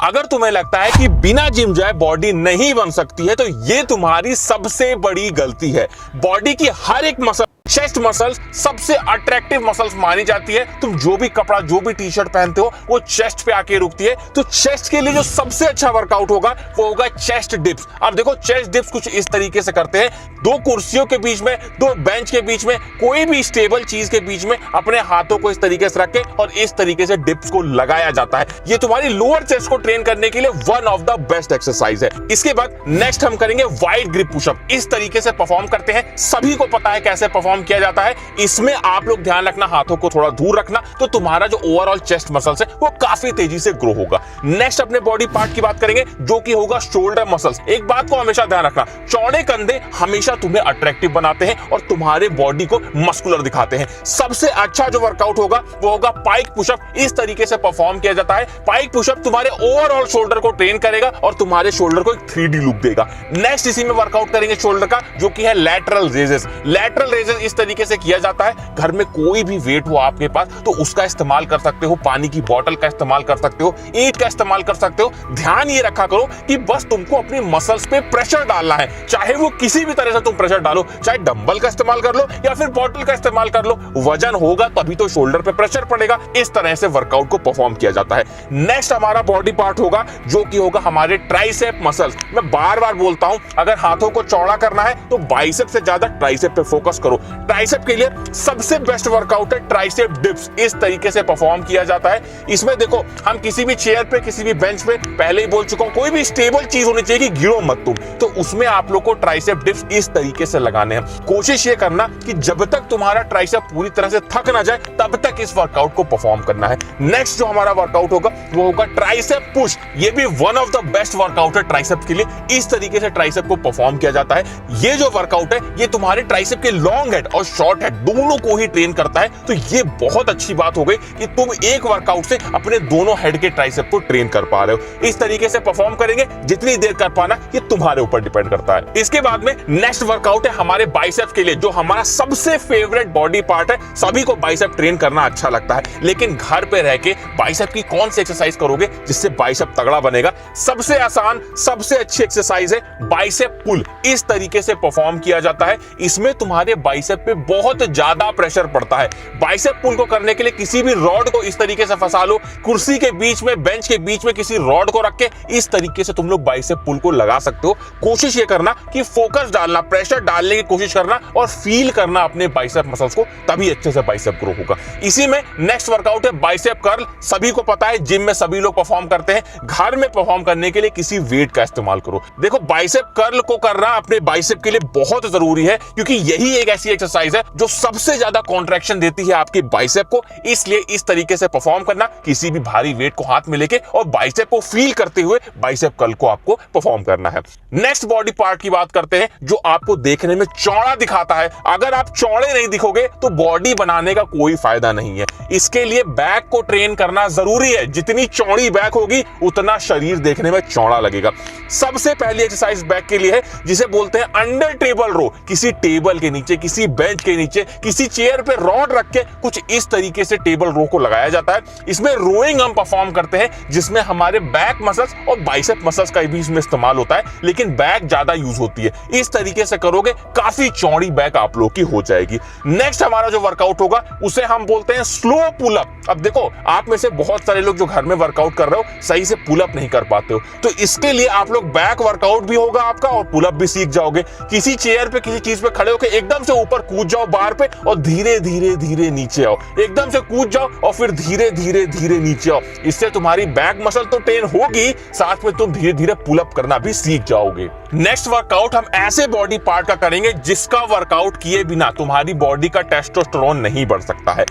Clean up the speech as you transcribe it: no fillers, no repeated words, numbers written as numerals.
अगर तुम्हें लगता है कि बिना जिम जाए बॉडी नहीं बन सकती है तो ये तुम्हारी सबसे बड़ी गलती है। बॉडी की हर एक मसल, चेस्ट मसल्स सबसे अट्रैक्टिव मसल्स मानी जाती है। तुम जो भी कपड़ा, जो भी टी शर्ट पहनते हो वो चेस्ट पे आके रुकती है। तो चेस्ट के लिए जो सबसे अच्छा वर्कआउट होगा वो होगा चेस्ट डिप्स। अब देखो चेस्ट डिप्स कुछ इस तरीके से करते हैं, दो कुर्सियों के बीच में, दो बेंच के बीच में, कोई भी स्टेबल चीज के बीच में अपने हाथों को इस तरीके से रख के और इस तरीके से डिप्स को लगाया जाता है। ये तुम्हारी लोअर चेस्ट को ट्रेन करने के लिए one of the best exercise है। इसके बाद नेक्स्ट हम करेंगे वाइड ग्रिप पुशअप। इस तरीके से परफॉर्म करते हैं, सभी को पता है कैसे परफॉर्म किया जाता है। इसमें आप लोग ध्यान रखना, हाथों को थोड़ा दूर रखना, तो तुम्हारा जो ओवरऑल चेस्ट मसल्स है वो काफी तेजी से ग्रो होगा। नेक्स्ट अपने बॉडी पार्ट की बात करेंगे जो कि होगा शोल्डर मसल्स। एक बात को हमेशा ध्यान रखना, चौड़े कंधे हमेशा तुम्हें अट्रैक्टिव बनाते हैं और तुम्हारे बॉडी को मस्कुलर दिखाते हैं। सबसे अच्छा जो वर्कआउट होगा वो होगा पाइक पुशअप। इस तरीके से परफॉर्म किया जाता है। पाइक पुशअप तुम्हारे ओवरऑल शोल्डर को ट्रेन करेगा और तुम्हारे शोल्डर को एक 3D लुक देगा। नेक्स्ट इसी में वर्कआउट करेंगे शोल्डर का, जो कि है लैटरल रेजेस। लैटरल रेजेस इस तरीके से किया जाता है, घर में कोई भी वेट हो आपके पास तो उसका इस्तेमाल कर सकते हो, पानी की बोतल का इस्तेमाल कर सकते हो, ईंट का इस्तेमाल कर सकते हो। ध्यान ये रखा करो कि बस तुमको अपनी मसल्स पे प्रेशर डालना है, चाहे वो किसी भी तरह से तुम प्रेशर डालो, चाहे डंबल का इस्तेमाल कर लो या फिर बोतल का इस्तेमाल कर लो। वजन होगा तभी तो शोल्डर पे प्रेशर पड़ेगा। इस तरह से वर्कआउट को परफॉर्म किया जाता है। नेक्स्ट हमारा बॉडी पार्ट होगा जो कि होगा हमारे ट्राइसेप मसल्स। मैं बार बार बोलता हूं, अगर हाथों को चौड़ा करना है तो बाइसेप से ज्यादा ट्राइसेप पे फोकस करो। ट्राइसेप के लिए सबसे बेस्ट वर्कआउट है ट्राइसेप डिप्स। इस तरीके से परफॉर्म किया जाता है। इसमें देखो, हम किसी भी चेयर पे, किसी भी बेंच पे, पहले ही बोल चुका हूं, कोई भी स्टेबल चीज होनी चाहिए कि गिरो मत तुम। तो उसमें आप लोग को ट्राइसेप डिप्स इस तरीके से लगाने हैं। कोशिश ये करना कि जब तक तुम्हारा ट्राइसेप पूरी तरह से थक ना जाए तब तक इस वर्कआउट को परफॉर्म करना है। नेक्स्ट जो हमारा वर्कआउट होगा वो होगा ट्राइसेप पुश। ये भी one of the best workout है ट्राइसेप के लिए। इस तरीके से ट्राइसेप को परफॉर्म किया जाता है। ये जो वर्कआउट है ये तुम्हारे ट्राइसेप के लॉन्ग हेड और शॉर्ट हेड दोनों को ही ट्रेन करता है। तो ये बहुत अच्छी बात हो गई कि तुम एक वर्कआउट से अपने दोनों हेड के ट्राइसेप को ट्रेन कर पा रहे हो। इस तरीके से परफॉर्म करेंगे, जितनी देर कर पाना ये तुम्हारे ऊपर डिपेंड करता है। इसके बाद में नेक्स्ट वर्कआउट है हमारे बाइसेप के लिए, जो हमारा सबसे फेवरेट बॉडी पार्ट है। सभी को बाइसेप ट्रेन करना अच्छा लगता है, लेकिन घर पे रह के बाइसेप की कौन सी एक्सरसाइज करोगे जिससे बाइसेप तगड़ा बनेगा? सबसे आसान, सबसे अच्छी एक्सरसाइज है बाइसेप पुल। इस तरीके से परफॉर्म किया जाता है। इसमें तुम्हारे बाइसेप पे बहुत ज्यादा प्रेशर पड़ता है। बाइसेप पुल को करने के लिए किसी भी रॉड को इस तरीके से फंसा लो, कुर्सी के बीच में, बेंच के बीच में किसी रॉड को रख के इस तरीके से तुम लोग बाइसेप पुल को लगा सकते हो। कोशिश ये करना कि फोकस डालना, प्रेशर डालने की कोशिश करना और फील करना अपने बाइसेप मसल्स को, तभी अच्छे से बाइसेप ग्रो होगा। इसी में नेक्स्ट वर्कआउट है बाइसेप कर्ल। सभी को पता है, जिम में सभी लोग परफॉर्म करते हैं। घर में परफॉर्म करने के लिए किसी वेट का इस्तेमाल करो। देखो, बाइसेप कर्ल को करना अपने बाइसेप के लिए बहुत जरूरी है, क्योंकि यही एक ऐसी एक्सरसाइज है जो सबसे ज्यादा कॉन्ट्रैक्शन देती है आपकी बाइसेप को। इसलिए इस तरीके से परफॉर्म करना, किसी भी भारी वेट को हाथ में लेके और बाइसेप को फील करते हुए बाइसेप कर्ल को आपको परफॉर्म करना है। नेक्स्ट बॉडी पार्ट की बात करते हैं जो आपको देखने में चौड़ा दिखाता है। अगर आप चौड़े नहीं दिखोगे तो बॉडी बनाने का कोई फायदा नहीं है। इसके लिए बैक को ट्रेन करना जरूरी है। जितनी चौड़ी बैक होगी उतना शरीर देखने में चौड़ा लगेगा। सबसे पहली एक्सरसाइज बैक के लिए है, जिसे बोलते हैं अंडर टेबल रो। किसी टेबल के नीचे, किसी बेंच के नीचे, किसी चेयर पे रॉड रख के कुछ इस तरीके से टेबल रो को लगाया जाता है। इसमें रोइंग हम परफॉर्म करते हैं, जिसमें हमारे बैक मसल्स और बाइसेप मसल्स का भी इसमें इस्तेमाल होता है, लेकिन बैक ज्यादा यूज होती है। इस तरीके से करोगे, काफी चौड़ी बैक आप लोग की हो जाएगी। नेक्स्ट हमारा जो वर्कआउट होगा उसे हम बोलते हैं स्लो पुल अप। अब देखो, आप में से बहुत सारे लोग जो घर में वर्कआउट कर रहे हो सही से पुल अप नहीं कर पाते हो, तो इसके लिए आप लोग बैक वर्कआउट भी होगा आपका और पुल अप भी सीख जाओगे। किसी चेयर पे, किसी चीज पे खड़े होकर एकदम से ऊपर कूद जाओ बार पे और धीरे धीरे धीरे नीचे आओ। एकदम से कूद जाओ और फिर धीरे धीरे धीरे नीचे आओ। इससे तुम्हारी बैक मसल तो ट्रेन होगी, साथ में तुम धीरे धीरे पुल अप करना भी सीख जाओगे। नेक्स्ट वर्कआउट हम ऐसे बॉडी पार्ट का करेंगे जिसका वर्कआउट किए बिना तुम्हारी बॉडी का टेस्टोस्टेरोन नहीं बढ़ सकता है।